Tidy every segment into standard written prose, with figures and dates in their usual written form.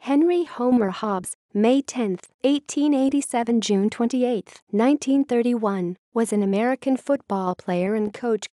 Henry Homer Hobbs, May 10, 1887 – June 28, 1931, was an American football player and coach.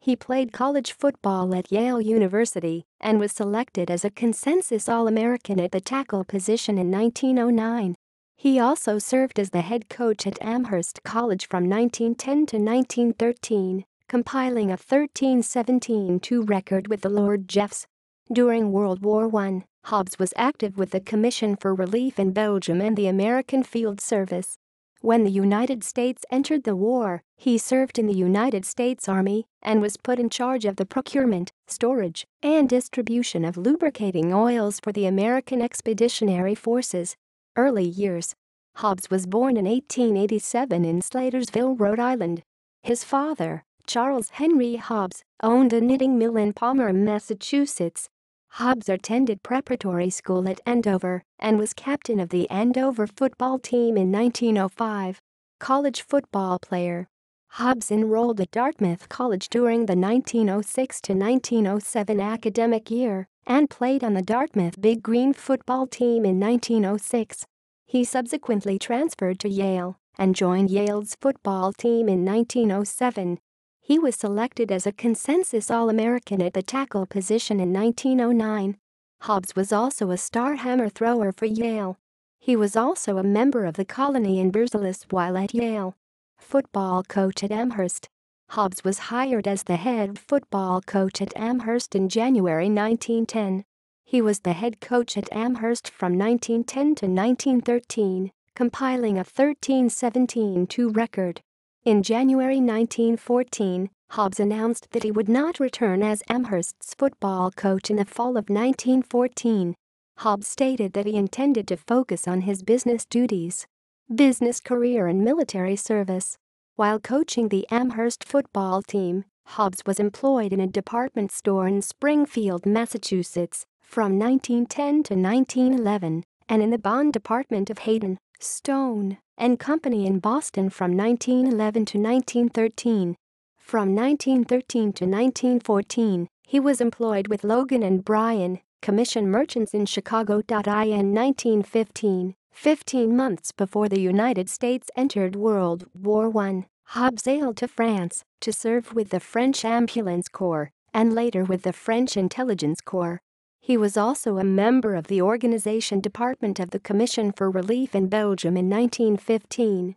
He played college football at Yale University and was selected as a consensus All-American at the tackle position in 1909. He also served as the head coach at Amherst College from 1910 to 1913, compiling a 13-17-2 record with the Lord Jeffs. During World War I, Hobbs was active with the Commission for Relief in Belgium and the American Field Service. When the United States entered the war, he served in the United States Army and was put in charge of the procurement, storage, and distribution of lubricating oils for the American Expeditionary Forces. Early years. Hobbs was born in 1887 in Slatersville, Rhode Island. His father, Charles Henry Hobbs, owned a knitting mill in Palmer, Massachusetts. Hobbs attended preparatory school at Andover and was captain of the Andover football team in 1905. College football player. Hobbs enrolled at Dartmouth College during the 1906 to 1907 academic year and played on the Dartmouth Big Green football team in 1906. He subsequently transferred to Yale and joined Yale's football team in 1907. He was selected as a consensus All-American at the tackle position in 1909. Hobbs was also a star hammer thrower for Yale. He was also a member of the colony in Berzelus while at Yale. Football coach at Amherst. Hobbs was hired as the head football coach at Amherst in January 1910. He was the head coach at Amherst from 1910 to 1913, compiling a 13-17-2 record. In January 1914, Hobbs announced that he would not return as Amherst's football coach in the fall of 1914. Hobbs stated that he intended to focus on his business duties, business career and military service. While coaching the Amherst football team, Hobbs was employed in a department store in Springfield, Massachusetts, from 1910 to 1911, and in the bond department of Hayden, Stone and Company in Boston from 1911 to 1913. From 1913 to 1914, he was employed with Logan and Bryan, commission merchants in Chicago. In 1915, 15 months before the United States entered World War I, Hobbs sailed to France to serve with the French Ambulance Corps and later with the French Intelligence Corps. He was also a member of the Organization Department of the Commission for Relief in Belgium in 1915.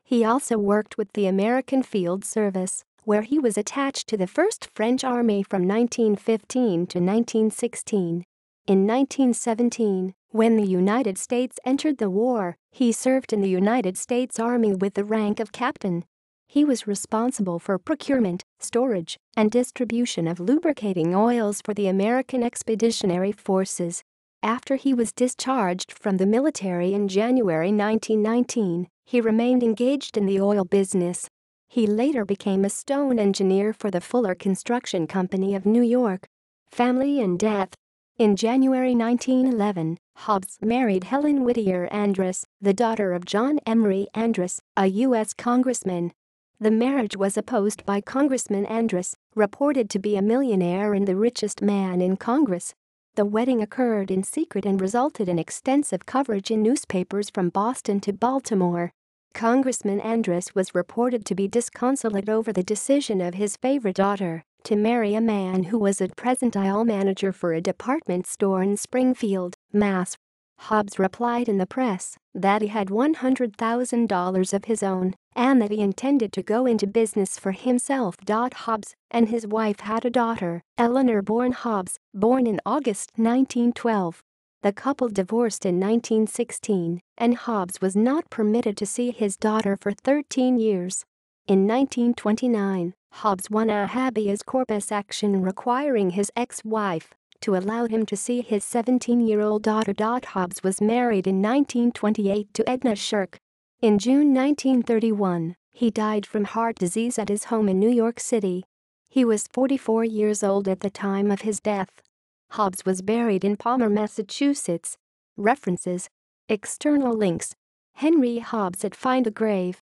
He also worked with the American Field Service, where he was attached to the 1st French Army from 1915 to 1916. In 1917, when the United States entered the war, he served in the United States Army with the rank of captain. He was responsible for procurement, storage, and distribution of lubricating oils for the American Expeditionary Forces. After he was discharged from the military in January 1919, he remained engaged in the oil business. He later became a stone engineer for the Fuller Construction Company of New York. Family and death. In January 1911, Hobbs married Helen Whittier Andrus, the daughter of John Emery Andrus, a U.S. congressman. The marriage was opposed by Congressman Andrus, reported to be a millionaire and the richest man in Congress. The wedding occurred in secret and resulted in extensive coverage in newspapers from Boston to Baltimore. Congressman Andrus was reported to be disconsolate over the decision of his favorite daughter to marry a man who was at present aisle manager for a department store in Springfield, Mass. Hobbs replied in the press that he had $100,000 of his own and that he intended to go into business for himself. Hobbs and his wife had a daughter, Eleanor Hobbs, born in August 1912. The couple divorced in 1916, and Hobbs was not permitted to see his daughter for 13 years. In 1929, Hobbs won a habeas corpus action requiring his ex-wife to allow him to see his 17-year-old daughter. Hobbs was married in 1928 to Edna Shirk. In June 1931, he died from heart disease at his home in New York City. He was 44 years old at the time of his death. Hobbs was buried in Palmer, Massachusetts. References. External links. Henry Hobbs at Find a Grave.